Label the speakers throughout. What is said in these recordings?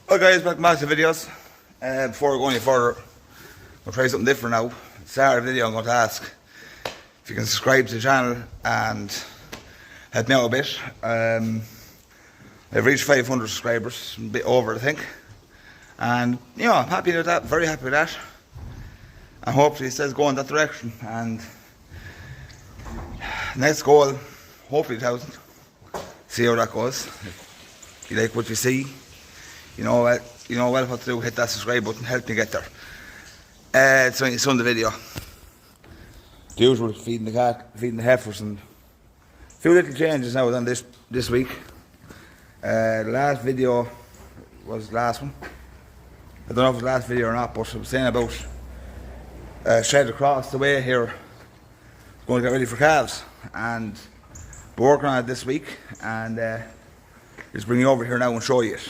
Speaker 1: Well guys, back to videos. Before we go any further, we'll try something different now. At the start of the video I'm going to ask if you can subscribe to the channel and help me out a bit. I've reached 500 subscribers, a bit over I think. And you know, I'm happy with that, very happy with that. And hopefully it says go in that direction. And next goal, hopefully 1,000. See how that goes. If you like what you see, you know well what to do. Hit that subscribe button, help me get there. So it's on the video. The usual, feeding the cat, feeding the heifers, and a few little changes now done this week. The last video was the last one. I don't know if it was the last video or not, but I was saying about shed across the way here, going to get ready for calves, and we're working on it this week, and just bring you over here now and show you it.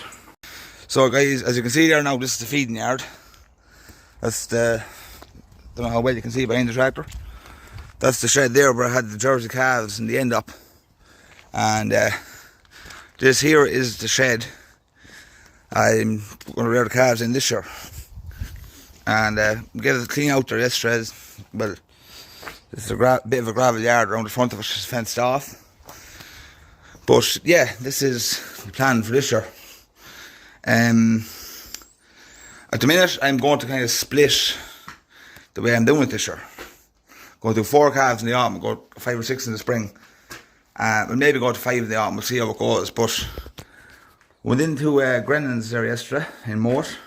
Speaker 1: So guys, as you can see there now, this is the feeding yard. That's the, don't know how well you can see behind the tractor. That's the shed there where I had the Jersey calves in the end up. And this here is the shed I'm going to rear the calves in this year. And get it clean out there yesterday. Well, it's a bit of a gravel yard around the front of it, it's fenced off. But yeah, this is the plan for this year. At the minute I'm going to kind of split the way I'm doing it this year. Going to do 4 calves in the autumn, go 5 or 6 in the spring. We'll maybe go to 5 in the autumn, we'll see how it goes. But went into Grennan's there yesterday in Moat.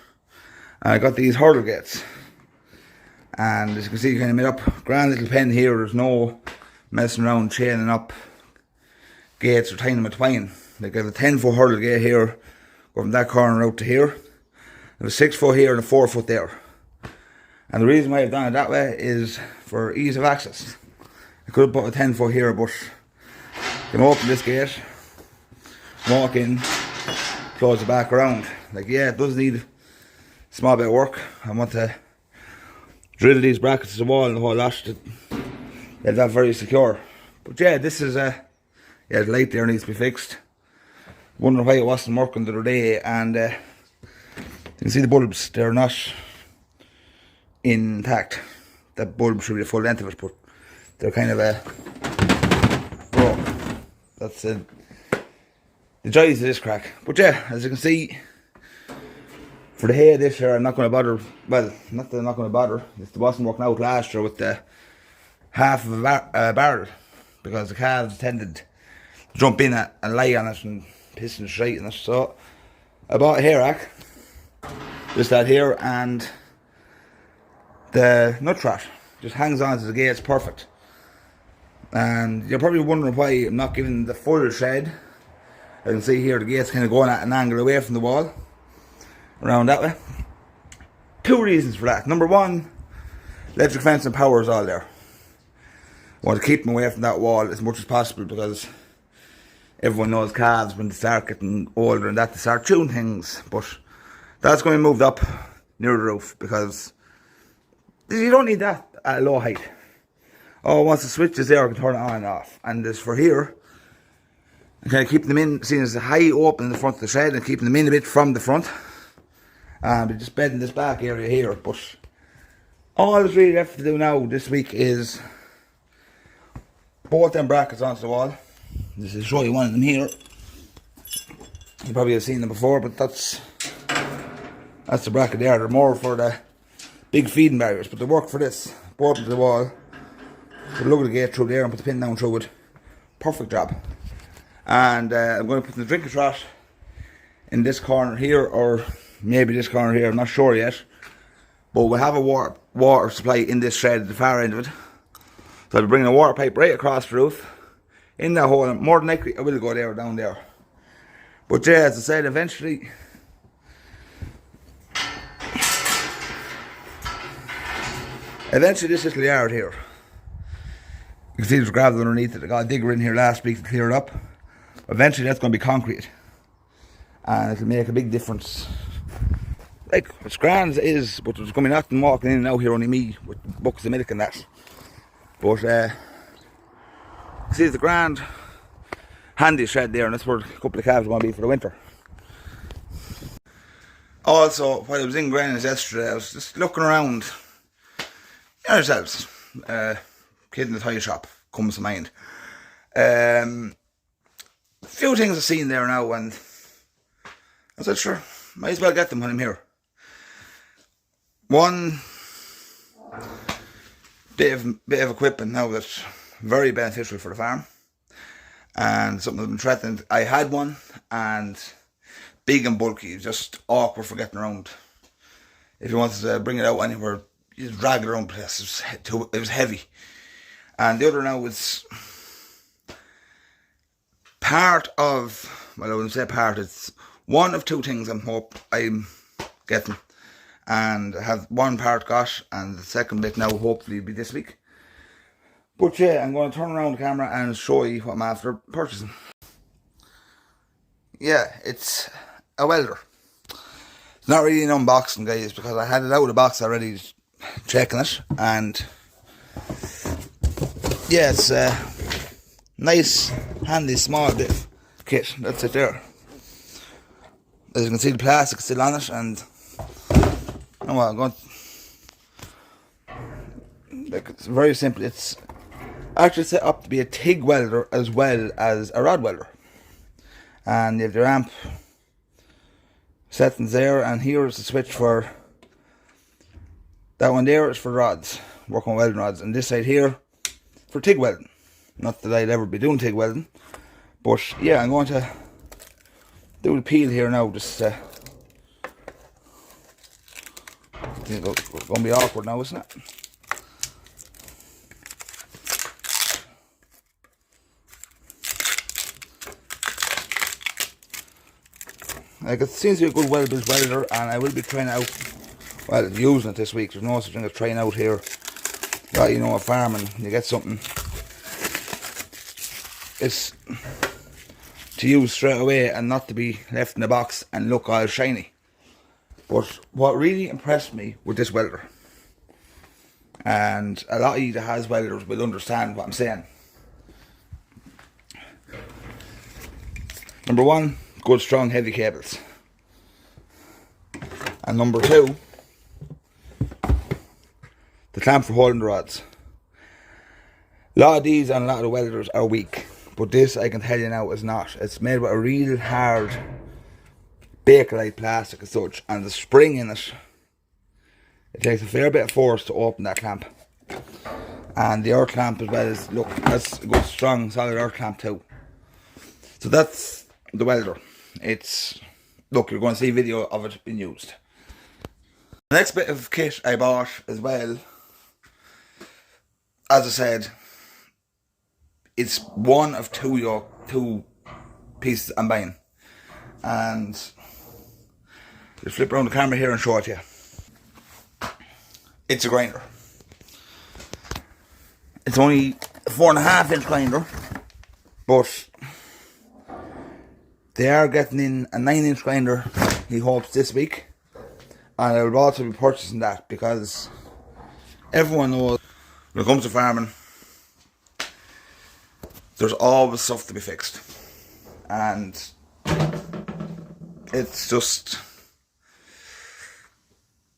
Speaker 1: I got these hurdle gates. And as you can see, you kind of made up grand little pen here. There's no messing around chaining up gates or tying them with twine. Like I have a 10-foot hurdle gate here, go from that corner out to here. There's a 6-foot here and a 4-foot there. And the reason why I've done it that way is for ease of access. I could have put a 10-foot here, but you can open this gate, walk in, close the back around. Like, yeah, it does need a small bit of work. I want to drill these brackets to the wall and the whole lot to get that very secure. But yeah, this is yeah, the light there needs to be fixed. Wondering why it wasn't working the other day, and you can see the bulbs, they're not intact. That bulb should be the full length of it, but they're kind of broke. That's the joys of this crack. But yeah, as you can see, for the hay this year I'm not going to bother, well, not that I'm not going to bother, it wasn't working out last year with the half of a barrel, because the calves tended to jump in it and lie on it and piss and shite in it. So I bought a hay rack, just that here, and the nut trot just hangs on to the gate, it's perfect. And you're probably wondering why I'm not giving the full shed. I can see here the gate's kind of going at an angle away from the wall, around that way. 2 reasons for that. Number 1, electric fence and power is all there. I want to keep them away from that wall as much as possible, because everyone knows calves, when they start getting older and that, they start chewing things. But that's going to be moved up near the roof, because you don't need that at a low height. Oh, once the switch is there, I can turn it on and off. And as for here, I'm kind of keeping them in, seeing as the high open in the front of the shed, and keeping them in a bit from the front. And we're just bedding this back area here. But all that's really left to do now this week is bolt them brackets onto the wall. Just to show you one of them here. You probably have seen them before, but that's the bracket there. They're more for the big feeding barriers, but they work for this. Bolt them to the wall, put a lug of the gate through there and put the pin down through it. Perfect job. And I'm going to put the drinking trot in this corner here, or maybe this corner here, I'm not sure yet. But we'll have a water supply in this shed at the far end of it. So I'll be bringing a water pipe right across the roof, in that hole. More than likely I will go there or down there. But yeah, as I said, eventually this little yard here, you can see there's gravel underneath it. I got a digger in here last week to clear it up. Eventually that's going to be concrete, and it'll make a big difference. Like, it's grand as it is, but there's going to be nothing walking in and out here, only me with buckets of milk and that. But see, it's a grand handy shed there, and that's where a couple of calves are going to be for the winter. Also, while I was in Granny's yesterday, I was just looking around. You know yourselves, kid in the toy shop comes to mind. A few things I've seen there now, and I said, sure, might as well get them when I'm here. One bit of equipment now that's very beneficial for the farm, and something that's been threatened. I had one, and big and bulky, just awkward for getting around. If you wanted to bring it out anywhere, you just drag it around the place. It was heavy. And the other now is part of, well, I wouldn't say part, it's one of two things I'm getting. And I have one part got, and the second bit now hopefully will be this week. But yeah, I'm going to turn around the camera and show you what I'm after purchasing. Yeah, it's a welder. It's not really an unboxing, guys, because I had it out of the box already, checking it, and yeah, it's a nice, handy, small bit of kit. That's it there. As you can see, the plastic is still on it, and you know what, I'm going to, like, it's very simple. It's actually set up to be a TIG welder as well as a rod welder. And you have your amp settings there, and here's the switch for that one there is for rods, working with welding rods, and this side here for TIG welding. Not that I'd ever be doing TIG welding, but yeah, I'm going to do the peel here now. Just it's going to be awkward now, isn't it? Like, it seems to be a good well-built welder, and I will be trying out, well, using it this week. There's no such thing as trying out here. Got, you know, a farm and you get something. It's to use straight away and not to be left in the box and look all shiny. But what really impressed me with this welder, and a lot of you that has welders will understand what I'm saying. Number one, good strong heavy cables. And number two, the clamp for holding the rods. A lot of these and a lot of the welders are weak, but this, I can tell you now, is not. It's made with a real hard Bakelite plastic as such, and the spring in it, it takes a fair bit of force to open that clamp. And the earth clamp as well is, look, that's a good strong solid earth clamp too. So that's the welder. It's, look, you're going to see a video of it being used. The next bit of kit I bought as well, as I said, it's one of two pieces I'm buying. And just flip around the camera here and show it to you. It's a grinder. It's only a 4.5 inch grinder, but they are getting in a 9 inch grinder, he hopes, this week. And I will also be purchasing that, because everyone knows when it comes to farming, there's always stuff to be fixed. And it's just,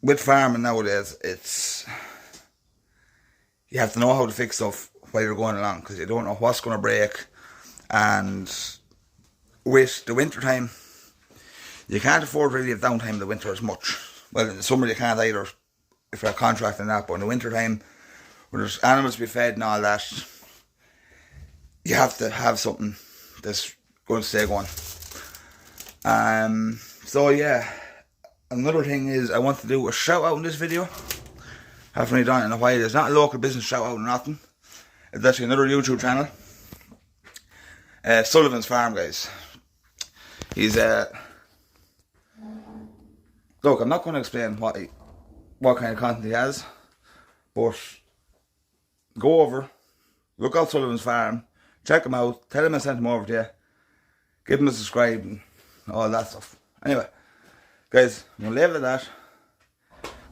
Speaker 1: with farming nowadays, it's, you have to know how to fix stuff while you're going along, because you don't know what's going to break. And with the winter time, you can't afford really have downtime in the winter as much. Well, in the summer you can't either, if you're contracting that, but in the winter time, when there's animals to be fed and all that, you have to have something that's going to stay going. So yeah, another thing is I want to do a shout out in this video. Haven't really done it in a while. It's not a local business shout out or nothing. It's actually another YouTube channel. Sullivan's Farm, guys. He's look, I'm not going to explain what kind of content he has, but go over, look out Sullivan's Farm, check him out, tell him I sent him over to you, give him a subscribe and all that stuff. Anyway, guys, I'm going to leave it at that.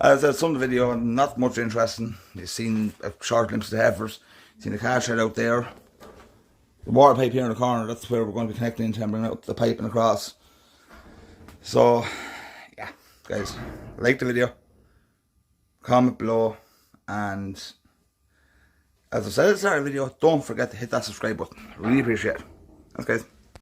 Speaker 1: As I said, some of the video not much interesting. You've seen a short glimpse of the heifers, you've seen the car shed out there, the water pipe here in the corner, that's where we're going to be connecting into and bringing out the pipe and across. So, yeah. guys, like the video, comment below, and as I said at the start of the video, don't forget to hit that subscribe button. Really appreciate it. Thanks, guys.